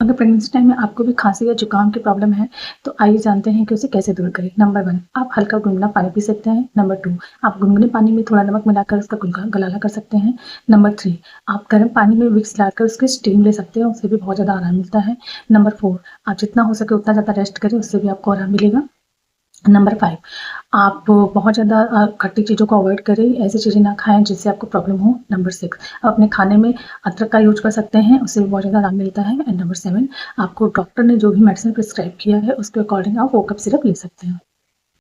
अगर pregnancy time में आपको भी खाँसी या जुकाम की प्रॉब्लम है, तो आइए जानते हैं कि उसे कैसे दूर करें। नंबर 1, आप हल्का गुनगुना पानी पी सकते हैं। नंबर 2, आप गुनगुने पानी में थोड़ा नमक मिलाकर उसका गलाला कर सकते हैं। नंबर 3, आप गर्म पानी में विक्स डालकर उसकी स्टीम ले सकते हैं, उससे भी बहुत ज़्यादा आराम मिलता है। नंबर 4, आप जितना हो सके उतना ज़्यादा रेस्ट करें, उससे भी आपको आराम मिलेगा। नंबर 5, आप बहुत ज़्यादा खट्टी चीज़ों को अवॉइड करें, ऐसी चीज़ें ना खाएँ जिससे आपको प्रॉब्लम हो। नंबर 6, आप अपने खाने में अदरक का यूज़ कर सकते हैं, उससे भी बहुत ज़्यादा आराम मिलता है। एंड नंबर 7, आपको डॉक्टर ने जो भी मेडिसिन प्रिस्क्राइब किया है, उसके अकॉर्डिंग आप वो कफ सिरप ले सकते हैं।